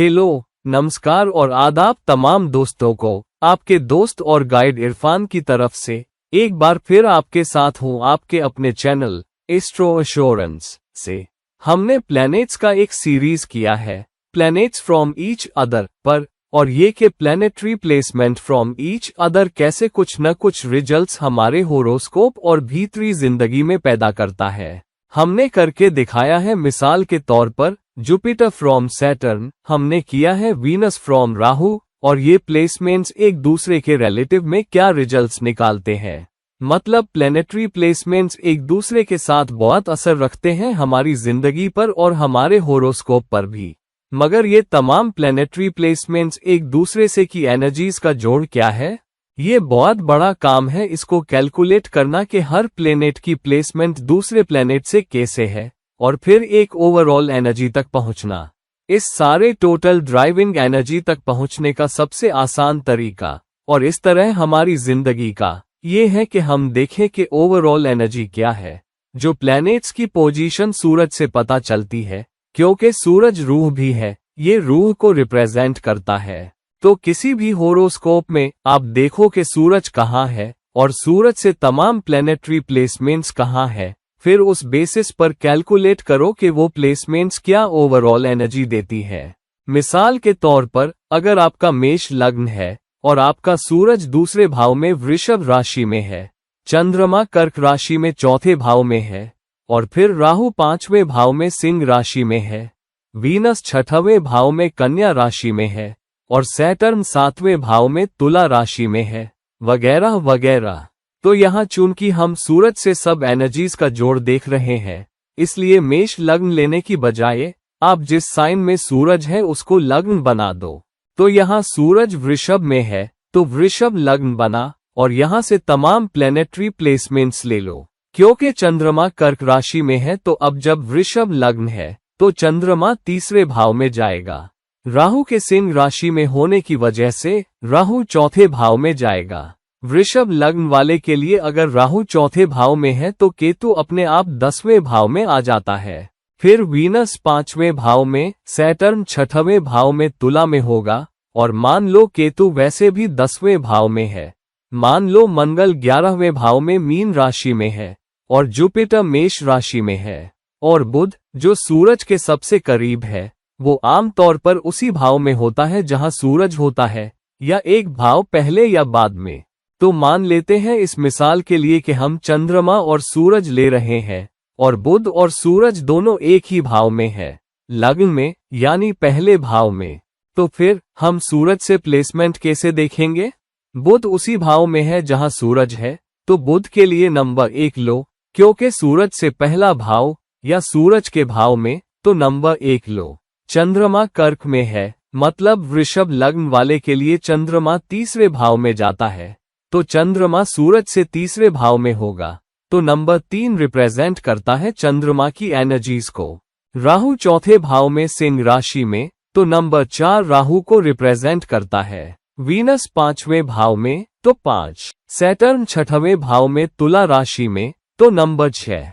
Hello, नमस्कार और आदाब तमाम दोस्तों को। आपके दोस्त और गाइड इरफान की तरफ से एक बार फिर आपके साथ हूँ आपके अपने चैनल एस्ट्रो एश्योरेंस से। हमने प्लैनेट्स का एक सीरीज किया है प्लैनेट्स फ्रॉम ईच अदर पर, और ये के planetary placement from each other कैसे कुछ न कुछ रिजल्ट्स हमारे होरोस्कोप और भीतरी जिंदगी में पैदा करता है। हमने करके दिखाया है, मिसाल के तौर पर जुपिटर फ्रॉम सैटर्न, हमने किया है वीनस फ्रॉम राहु, और ये प्लेसमेंट्स एक दूसरे के रिलेटिव में क्या रिजल्ट्स निकालते हैं। मतलब प्लैनेटरी प्लेसमेंट्स एक दूसरे के साथ बहुत असर रखते हैं हमारी जिंदगी पर और हमारे होरोस्कोप पर भी। मगर ये तमाम प्लैनेटरी प्लेसमेंट्स एक दूसरे से की एनर्जीज का जोड़ क्या है, ये बहुत बड़ा काम है इसको कैलकुलेट करना कि हर प्लेनेट की प्लेसमेंट दूसरे प्लेनेट से कैसे है, और फिर एक ओवरऑल एनर्जी तक पहुंचना। इस सारे टोटल ड्राइविंग एनर्जी तक पहुंचने का सबसे आसान तरीका, और इस तरह हमारी जिंदगी का, ये है कि हम देखें कि ओवरऑल एनर्जी क्या है। जो प्लैनेट्स की पोजीशन सूरज से पता चलती है, क्योंकि सूरज रूह भी है, ये रूह को रिप्रेजेंट करता है। तो किसी भी होरोस्कोप में आप देखो कि सूरज कहाँ है और सूरज से तमाम प्लैनेटरी प्लेसमेंट्स कहाँ है, फिर उस बेसिस पर कैलकुलेट करो कि वो प्लेसमेंट्स क्या ओवरऑल एनर्जी देती है। मिसाल के तौर पर अगर आपका मेष लग्न है और आपका सूरज दूसरे भाव में वृषभ राशि में है, चंद्रमा कर्क राशि में चौथे भाव में है, और फिर राहु पांचवें भाव में सिंह राशि में है, वीनस छठवें भाव में कन्या राशि में है, और सैटर्न सातवें भाव में तुला राशि में है, वगैरह वगैरह। तो यहाँ चूंकि हम सूरज से सब एनर्जीज का जोड़ देख रहे हैं, इसलिए मेष लग्न लेने की बजाय आप जिस साइन में सूरज है उसको लग्न बना दो। तो यहाँ सूरज वृषभ में है तो वृषभ लग्न बना, और यहाँ से तमाम प्लैनेटरी प्लेसमेंट्स ले लो। क्योंकि चंद्रमा कर्क राशि में है तो अब जब वृषभ लग्न है तो चंद्रमा तीसरे भाव में जाएगा। राहु के सिंह राशि में होने की वजह से राहु चौथे भाव में जाएगा। वृषभ लग्न वाले के लिए अगर राहु चौथे भाव में है तो केतु अपने आप 10वें भाव में आ जाता है। फिर वीनस 5वें भाव में, सैटर्न 6वें भाव में तुला में होगा, और मान लो केतु वैसे भी 10वें भाव में है। मान लो मंगल 11वें भाव में मीन राशि में है, और जुपिटर मेष राशि में है, और बुध जो सूरज के सबसे करीब है वो आमतौर पर उसी भाव में होता है जहां सूरज होता है, या एक भाव पहले या बाद में। तो मान लेते हैं इस मिसाल के लिए कि हम चंद्रमा और सूरज ले रहे हैं, और बुध और सूरज दोनों एक ही भाव में है, लग्न में, यानी पहले भाव में। तो फिर हम सूरज से प्लेसमेंट कैसे देखेंगे। बुध उसी भाव में है जहां सूरज है, तो बुध के लिए नंबर 1 लो, क्योंकि सूरज से पहला भाव या सूरज के भाव में, तो नंबर 1 लो। चंद्रमा कर्क में है, मतलब वृषभ लग्न वाले के लिए चंद्रमा तीसरे भाव में जाता है, तो चंद्रमा सूरज से तीसरे भाव में होगा, तो नंबर 3 रिप्रेजेंट करता है चंद्रमा की एनर्जीज को। राहु चौथे भाव में सिंह राशि में, तो नंबर 4 राहु को रिप्रेजेंट करता है। वीनस 5वें भाव में, तो 5। सैटर्न 6वें भाव में तुला राशि में, तो नंबर 6।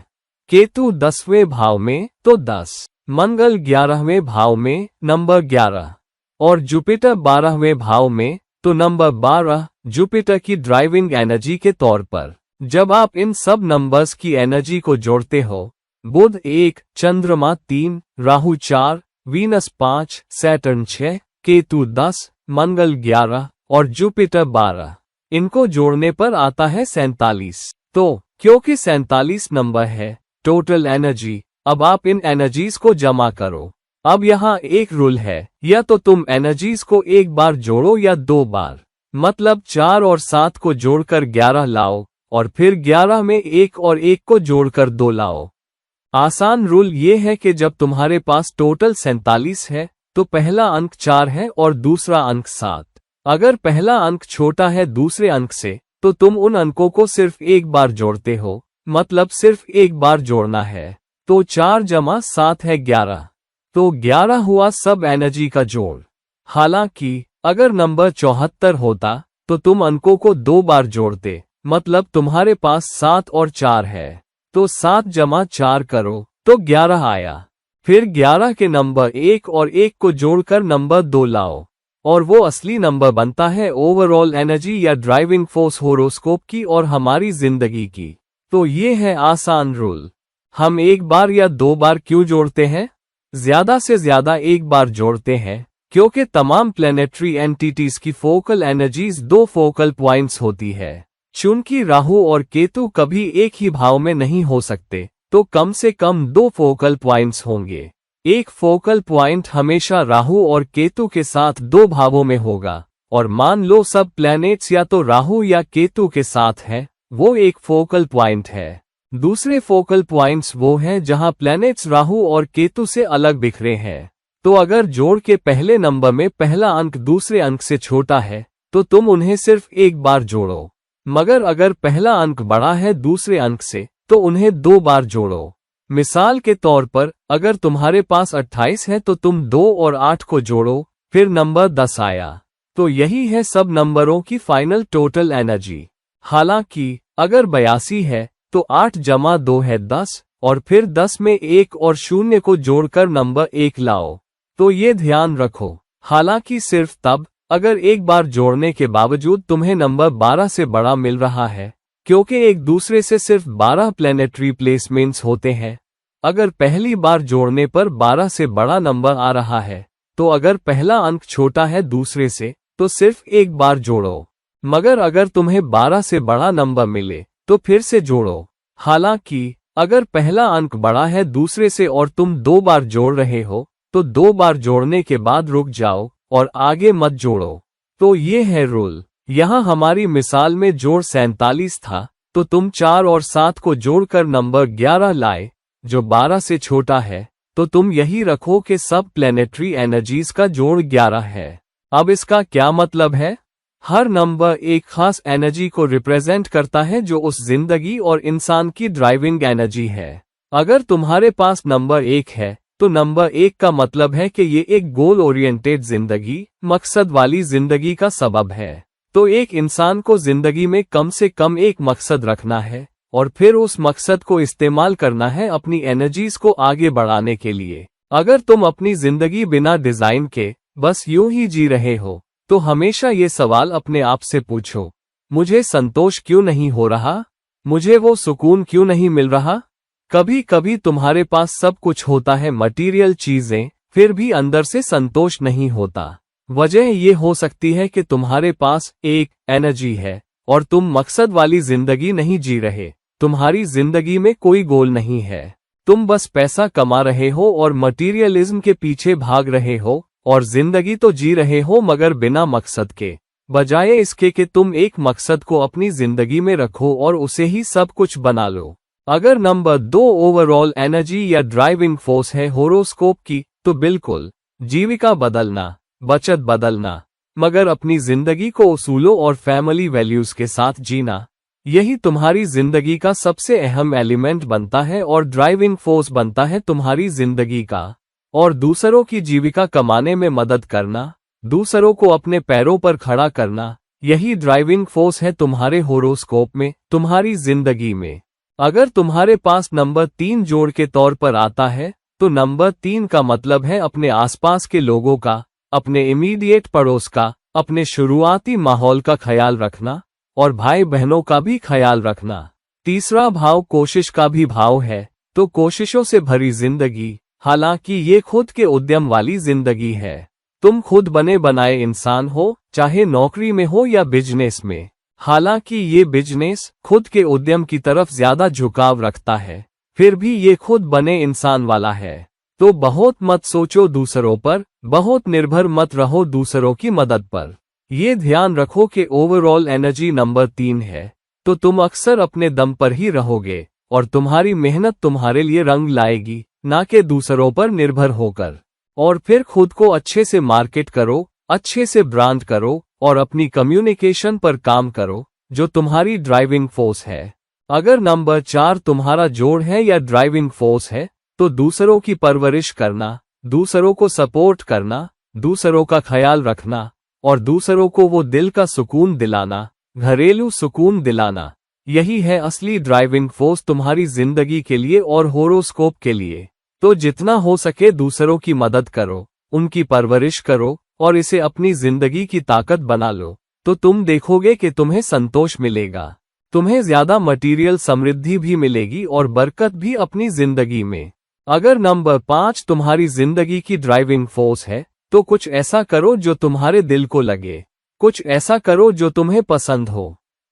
केतु 10वें भाव में, तो 10। मंगल 11वें भाव में, नंबर 11, और जुपिटर 12वें भाव में, तो नंबर 12 जुपिटर की ड्राइविंग एनर्जी के तौर पर। जब आप इन सब नंबर्स की एनर्जी को जोड़ते हो, बुध 1, चंद्रमा 3, राहु 4, वीनस 5, सैटर्न 6, केतु 10, मंगल 11 और जुपिटर 12, इनको जोड़ने पर आता है 47। तो क्योंकि 47 नंबर है टोटल एनर्जी, अब आप इन एनर्जीज को जमा करो। अब यहाँ एक रूल है, या तो तुम एनर्जीज को एक बार जोड़ो या 2 बार, मतलब 4 और 7 को जोड़कर 11 लाओ, और फिर 11 में 1 और 1 को जोड़कर 2 लाओ। आसान रूल ये है कि जब तुम्हारे पास टोटल 47 है तो पहला अंक 4 है और दूसरा अंक 7। अगर पहला अंक छोटा है दूसरे अंक से, तो तुम उन अंकों को सिर्फ एक बार जोड़ते हो, मतलब सिर्फ एक बार जोड़ना है। तो 4 जमा 7 है 11, तो 11 हुआ सब एनर्जी का जोड़। हालांकि अगर नंबर 74 होता तो तुम अंकों को 2 बार जोड़ते, मतलब तुम्हारे पास 7 और 4 है, तो 7 जमा 4 करो तो 11 आया। फिर 11 के नंबर 1 और 1 को जोड़कर नंबर 2 लाओ और वो असली नंबर बनता है ओवरऑल एनर्जी या ड्राइविंग फोर्स होरोस्कोप की और हमारी जिंदगी की। तो ये है आसान रूल। हम एक बार या दो बार क्यों जोड़ते हैं? ज्यादा से ज्यादा एक बार जोड़ते हैं क्योंकि तमाम प्लैनेटरी एंटिटीज की फोकल एनर्जीज 2 फोकल पॉइंट्स होती है। चूंकि राहु और केतु कभी एक ही भाव में नहीं हो सकते, तो कम से कम 2 फोकल पॉइंट्स होंगे। एक फोकल पॉइंट हमेशा राहु और केतु के साथ 2 भावों में होगा, और मान लो सब प्लैनेट्स या तो राहु या केतु के साथ हैं, वो एक फोकल पॉइंट है। दूसरे फोकल पॉइंट्स वो हैं जहां प्लैनेट्स राहु और केतु से अलग बिखरे हैं। तो अगर जोड़ के पहले नंबर में पहला अंक दूसरे अंक से छोटा है, तो तुम उन्हें सिर्फ एक बार जोड़ो। मगर अगर पहला अंक बड़ा है दूसरे अंक से, तो उन्हें 2 बार जोड़ो। मिसाल के तौर पर अगर तुम्हारे पास 28 है तो तुम 2 और 8 को जोड़ो, फिर नंबर 10 आया। तो यही है सब नंबरों की फाइनल टोटल एनर्जी। हालांकि अगर 82 है तो 8 जमा 2 है 10, और फिर 10 में 1 और 0 को जोड़कर नंबर 1 लाओ। तो ये ध्यान रखो, हालांकि सिर्फ तब अगर एक बार जोड़ने के बावजूद तुम्हें नंबर 12 से बड़ा मिल रहा है, क्योंकि एक दूसरे से सिर्फ 12 प्लैनेटरी प्लेसमेंट्स होते हैं। अगर पहली बार जोड़ने पर 12 से बड़ा नंबर आ रहा है, तो अगर पहला अंक छोटा है दूसरे से, तो सिर्फ एक बार जोड़ो। मगर अगर तुम्हें 12 से बड़ा नंबर मिले, तो फिर से जोड़ो। हालांकि अगर पहला अंक बड़ा है दूसरे से और तुम 2 बार जोड़ रहे हो, तो 2 बार जोड़ने के बाद रुक जाओ और आगे मत जोड़ो। तो ये है रूल। यहाँ हमारी मिसाल में जोड़ 47 था, तो तुम 4 और 7 को जोड़कर नंबर 11 लाए, जो 12 से छोटा है। तो तुम यही रखो कि सब प्लैनेटरी एनर्जीज का जोड़ 11 है। अब इसका क्या मतलब है? हर नंबर एक खास एनर्जी को रिप्रेजेंट करता है जो उस जिंदगी और इंसान की ड्राइविंग एनर्जी है। अगर तुम्हारे पास नंबर 1 है, तो नंबर 1 का मतलब है कि ये एक गोल ओरिएंटेड जिंदगी, मकसद वाली जिंदगी का सबब है। तो एक इंसान को जिंदगी में कम से कम एक मकसद रखना है, और फिर उस मकसद को इस्तेमाल करना है अपनी एनर्जीज को आगे बढ़ाने के लिए। अगर तुम अपनी जिंदगी बिना डिजाइन के बस यूं ही जी रहे हो, तो हमेशा ये सवाल अपने आप से पूछो, मुझे संतोष क्यों नहीं हो रहा? मुझे वो सुकून क्यों नहीं मिल रहा? कभी कभी तुम्हारे पास सब कुछ होता है, मटीरियल चीजें, फिर भी अंदर से संतोष नहीं होता। वजह ये हो सकती है कि तुम्हारे पास एक एनर्जी है और तुम मकसद वाली जिंदगी नहीं जी रहे। तुम्हारी जिंदगी में कोई गोल नहीं है, तुम बस पैसा कमा रहे हो और मटीरियलिज्म के पीछे भाग रहे हो, और जिंदगी तो जी रहे हो मगर बिना मकसद के। बजाय इसके कि तुम एक मकसद को अपनी जिंदगी में रखो और उसे ही सब कुछ बना लो। अगर नंबर 2 ओवरऑल एनर्जी या ड्राइविंग फोर्स है होरोस्कोप की, तो बिल्कुल जीविका बदलना, बचत बदलना, मगर अपनी जिंदगी को उसूलों और फैमिली वैल्यूज के साथ जीना, यही तुम्हारी जिंदगी का सबसे अहम एलिमेंट बनता है और ड्राइविंग फोर्स बनता है तुम्हारी जिंदगी का। और दूसरों की जीविका कमाने में मदद करना, दूसरों को अपने पैरों पर खड़ा करना, यही ड्राइविंग फोर्स है तुम्हारे होरोस्कोप में, तुम्हारी जिंदगी में। अगर तुम्हारे पास नंबर 3 जोड़ के तौर पर आता है, तो नंबर 3 का मतलब है अपने आसपास के लोगों का, अपने इमीडिएट पड़ोस का, अपने शुरुआती माहौल का ख्याल रखना, और भाई बहनों का भी ख्याल रखना। तीसरा भाव कोशिश का भी भाव है, तो कोशिशों से भरी जिंदगी, हालांकि ये खुद के उद्यम वाली जिंदगी है। तुम खुद बने बनाए इंसान हो, चाहे नौकरी में हो या बिजनेस में। हालांकि ये बिजनेस खुद के उद्यम की तरफ ज्यादा झुकाव रखता है, फिर भी ये खुद बने इंसान वाला है। तो बहुत मत सोचो दूसरों पर, बहुत निर्भर मत रहो दूसरों की मदद पर। ये ध्यान रखो कि ओवरऑल एनर्जी नंबर 3 है, तो तुम अक्सर अपने दम पर ही रहोगे, और तुम्हारी मेहनत तुम्हारे लिए रंग लाएगी, ना कि दूसरों पर निर्भर होकर। और फिर खुद को अच्छे से मार्केट करो, अच्छे से ब्रांड करो, और अपनी कम्युनिकेशन पर काम करो, जो तुम्हारी ड्राइविंग फोर्स है। अगर नंबर 4 तुम्हारा जोड़ है या ड्राइविंग फोर्स है, तो दूसरों की परवरिश करना, दूसरों को सपोर्ट करना, दूसरों का ख्याल रखना, और दूसरों को वो दिल का सुकून दिलाना, घरेलू सुकून दिलाना, यही है असली ड्राइविंग फोर्स तुम्हारी जिंदगी के लिए और होरोस्कोप के लिए। तो जितना हो सके दूसरों की मदद करो, उनकी परवरिश करो और इसे अपनी जिंदगी की ताकत बना लो, तो तुम देखोगे कि तुम्हें संतोष मिलेगा, तुम्हें ज्यादा मटेरियल समृद्धि भी मिलेगी और बरकत भी अपनी जिंदगी में। अगर नंबर 5 तुम्हारी जिंदगी की ड्राइविंग फोर्स है, तो कुछ ऐसा करो जो तुम्हारे दिल को लगे, कुछ ऐसा करो जो तुम्हें पसंद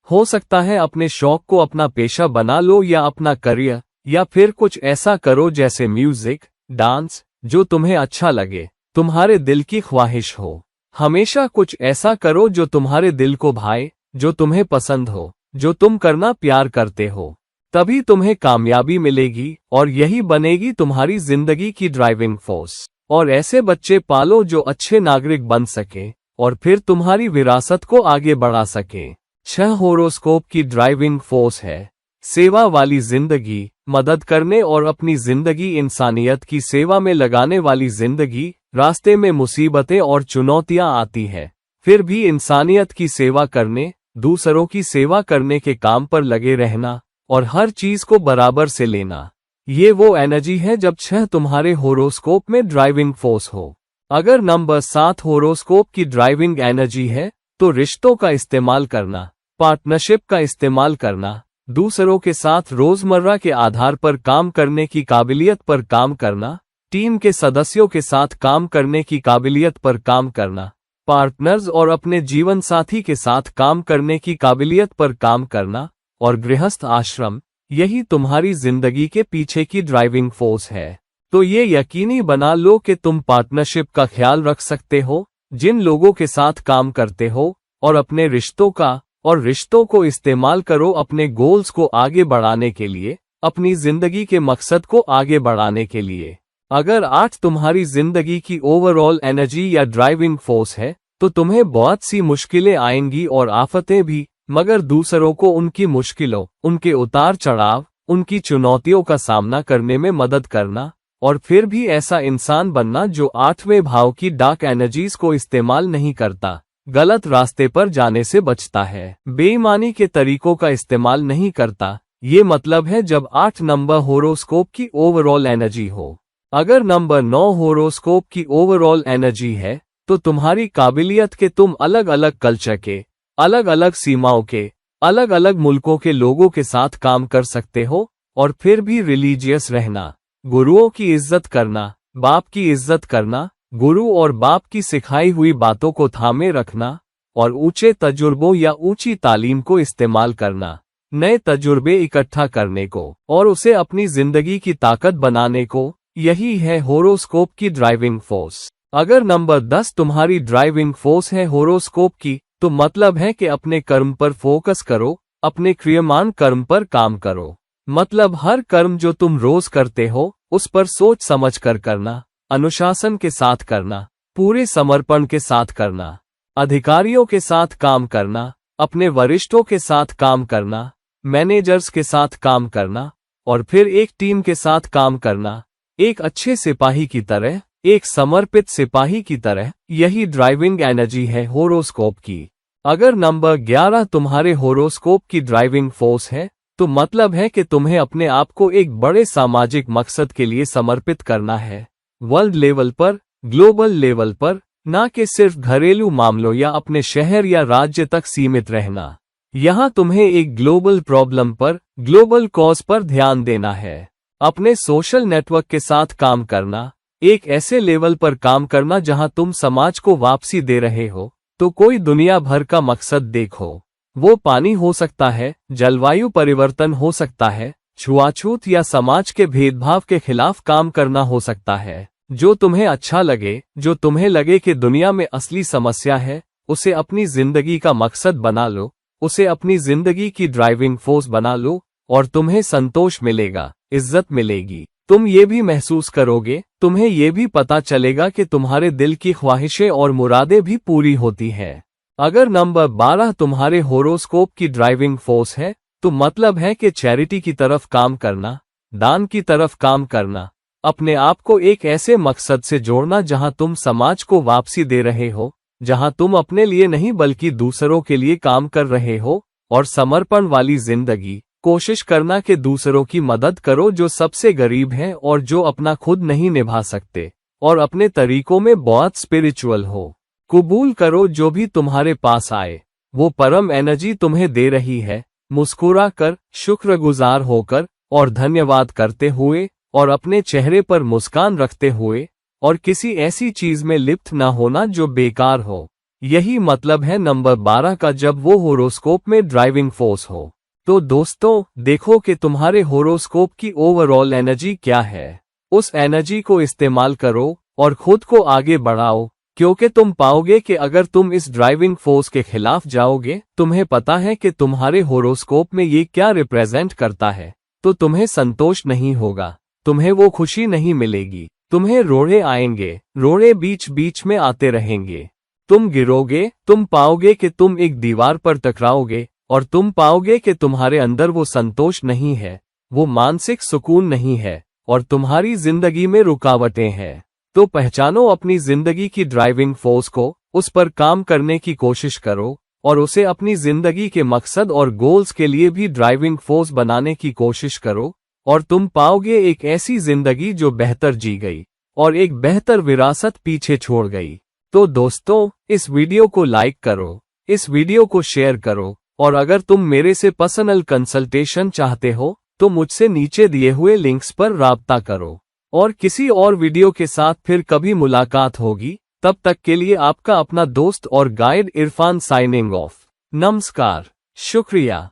हो सकता है अपने शौक को अपना पेशा बना लो या अपना करियर, या फिर कुछ ऐसा करो जैसे म्यूजिक, डांस, जो तुम्हें अच्छा लगे, तुम्हारे दिल की ख्वाहिश हो। हमेशा कुछ ऐसा करो जो तुम्हारे दिल को भाए, जो तुम्हें पसंद हो, जो तुम करना प्यार करते हो, तभी तुम्हें कामयाबी मिलेगी और यही बनेगी तुम्हारी जिंदगी की ड्राइविंग फोर्स। और ऐसे बच्चे पालो जो अच्छे नागरिक बन सके और फिर तुम्हारी विरासत को आगे बढ़ा सके। 6 होरोस्कोप की ड्राइविंग फोर्स है सेवा वाली जिंदगी, मदद करने और अपनी जिंदगी इंसानियत की सेवा में लगाने वाली जिंदगी। रास्ते में मुसीबतें और चुनौतियां आती है, फिर भी इंसानियत की सेवा करने, दूसरों की सेवा करने के काम पर लगे रहना और हर चीज को बराबर से लेना, ये वो एनर्जी है जब 6 तुम्हारे होरोस्कोप में ड्राइविंग फोर्स हो। अगर नंबर 7 होरोस्कोप की ड्राइविंग एनर्जी है, तो रिश्तों का इस्तेमाल करना, पार्टनरशिप का इस्तेमाल करना, दूसरों के साथ रोजमर्रा के आधार पर काम करने की काबिलियत पर काम करना, टीम के सदस्यों के साथ काम करने की काबिलियत पर काम करना, पार्टनर्स और अपने जीवन साथी के साथ काम करने की काबिलियत पर काम करना, और गृहस्थ आश्रम, यही तुम्हारी जिंदगी के पीछे की ड्राइविंग फोर्स है। तो ये यकीनी बना लो कि तुम पार्टनरशिप का ख्याल रख सकते हो, जिन लोगों के साथ काम करते हो, और अपने रिश्तों को इस्तेमाल करो अपने गोल्स को आगे बढ़ाने के लिए, अपनी जिंदगी के मकसद को आगे बढ़ाने के लिए। अगर 8 तुम्हारी जिंदगी की ओवरऑल एनर्जी या ड्राइविंग फोर्स है, तो तुम्हें बहुत सी मुश्किलें आएंगी और आफतें भी, मगर दूसरों को उनकी मुश्किलों, उनके उतार चढ़ाव, उनकी चुनौतियों का सामना करने में मदद करना, और फिर भी ऐसा इंसान बनना जो 8वें भाव की डार्क एनर्जीज को इस्तेमाल नहीं करता, गलत रास्ते पर जाने से बचता है, बेईमानी के तरीकों का इस्तेमाल नहीं करता। ये मतलब है जब 8 नंबर होरोस्कोप की ओवरऑल एनर्जी हो। अगर नंबर 9 होरोस्कोप की ओवरऑल एनर्जी है, तो तुम्हारी काबिलियत के तुम अलग अलग कल्चर के, अलग अलग सीमाओं के, अलग अलग मुल्कों के लोगों के साथ काम कर सकते हो और फिर भी रिलीजियस रहना, गुरुओं की इज्जत करना, बाप की इज्जत करना, गुरु और बाप की सिखाई हुई बातों को थामे रखना और ऊंचे तजुर्बों या ऊंची तालीम को इस्तेमाल करना, नए तजुर्बे इकट्ठा करने को और उसे अपनी जिंदगी की ताकत बनाने को, यही है होरोस्कोप की ड्राइविंग फोर्स। अगर नंबर 10 तुम्हारी ड्राइविंग फोर्स है होरोस्कोप की, तो मतलब है कि अपने कर्म पर फोकस करो, अपने क्रियमान कर्म पर काम करो। मतलब हर कर्म जो तुम रोज करते हो, उस पर सोच समझ कर करना, अनुशासन के साथ करना, पूरे समर्पण के साथ करना, अधिकारियों के साथ काम करना, अपने वरिष्ठों के साथ काम करना, मैनेजर्स के साथ काम करना, और फिर एक टीम के साथ काम करना, एक अच्छे सिपाही की तरह, एक समर्पित सिपाही की तरह। यही ड्राइविंग एनर्जी है होरोस्कोप की। अगर नंबर 11 तुम्हारे होरोस्कोप की ड्राइविंग फोर्स है, तो मतलब है कि तुम्हें अपने आप को एक बड़े सामाजिक मकसद के लिए समर्पित करना है, वर्ल्ड लेवल पर, ग्लोबल लेवल पर, ना कि सिर्फ घरेलू मामलों या अपने शहर या राज्य तक सीमित रहना। यहाँ तुम्हें एक ग्लोबल प्रॉब्लम पर, ग्लोबल कॉज पर ध्यान देना है, अपने सोशल नेटवर्क के साथ काम करना, एक ऐसे लेवल पर काम करना जहां तुम समाज को वापसी दे रहे हो, तो कोई दुनिया भर का मकसद देखो। वो पानी हो सकता है, जलवायु परिवर्तन हो सकता है, छुआछूत या समाज के भेदभाव के खिलाफ काम करना हो सकता है। जो तुम्हें अच्छा लगे, जो तुम्हें लगे कि दुनिया में असली समस्या है, उसे अपनी जिंदगी का मकसद बना लो, उसे अपनी जिंदगी की ड्राइविंग फोर्स बना लो, और तुम्हें संतोष मिलेगा, इज्जत मिलेगी। तुम ये भी महसूस करोगे, तुम्हें ये भी पता चलेगा कि तुम्हारे दिल की ख्वाहिशें और मुरादें भी पूरी होती हैं। अगर नंबर 12 तुम्हारे होरोस्कोप की ड्राइविंग फोर्स है, तो मतलब है कि चैरिटी की तरफ काम करना, दान की तरफ काम करना, अपने आप को एक ऐसे मकसद से जोड़ना जहां तुम समाज को वापसी दे रहे हो, जहां तुम अपने लिए नहीं बल्कि दूसरों के लिए काम कर रहे हो, और समर्पण वाली जिंदगी, कोशिश करना कि दूसरों की मदद करो जो सबसे गरीब हैं और जो अपना खुद नहीं निभा सकते और अपने तरीकों में बहुत स्पिरिचुअल हो। कबूल करो जो भी तुम्हारे पास आए, वो परम एनर्जी तुम्हें दे रही है। मुस्कुरा कर, शुक्रगुजार होकर और धन्यवाद करते हुए और अपने चेहरे पर मुस्कान रखते हुए और किसी ऐसी चीज में लिप्त न होना जो बेकार हो। यही मतलब है नंबर 12 का जब वो होरोस्कोप में ड्राइविंग फोर्स हो। तो दोस्तों, देखो कि तुम्हारे होरोस्कोप की ओवरऑल एनर्जी क्या है। उस एनर्जी को इस्तेमाल करो और खुद को आगे बढ़ाओ, क्योंकि तुम पाओगे कि अगर तुम इस ड्राइविंग फोर्स के खिलाफ जाओगे, तुम्हें पता है कि तुम्हारे होरोस्कोप में ये क्या रिप्रेजेंट करता है, तो तुम्हें संतोष नहीं होगा, तुम्हें वो खुशी नहीं मिलेगी, तुम्हें रोड़े आएंगे, रोड़े बीच बीच में आते रहेंगे, तुम गिरोगे, तुम पाओगे कि तुम एक दीवार पर टकराओगे और तुम पाओगे कि तुम्हारे अंदर वो संतोष नहीं है, वो मानसिक सुकून नहीं है और तुम्हारी जिंदगी में रुकावटें हैं। तो पहचानो अपनी जिंदगी की ड्राइविंग फोर्स को, उस पर काम करने की कोशिश करो और उसे अपनी जिंदगी के मकसद और गोल्स के लिए भी ड्राइविंग फोर्स बनाने की कोशिश करो और तुम पाओगे एक ऐसी जिंदगी जो बेहतर जी गई और एक बेहतर विरासत पीछे छोड़ गई। तो दोस्तों, इस वीडियो को लाइक करो, इस वीडियो को शेयर करो और अगर तुम मेरे से पर्सनल कंसल्टेशन चाहते हो तो मुझसे नीचे दिए हुए लिंक्स पर राब्ता करो। और किसी और वीडियो के साथ फिर कभी मुलाकात होगी, तब तक के लिए आपका अपना दोस्त और गाइड इरफान साइनिंग ऑफ। नमस्कार, शुक्रिया।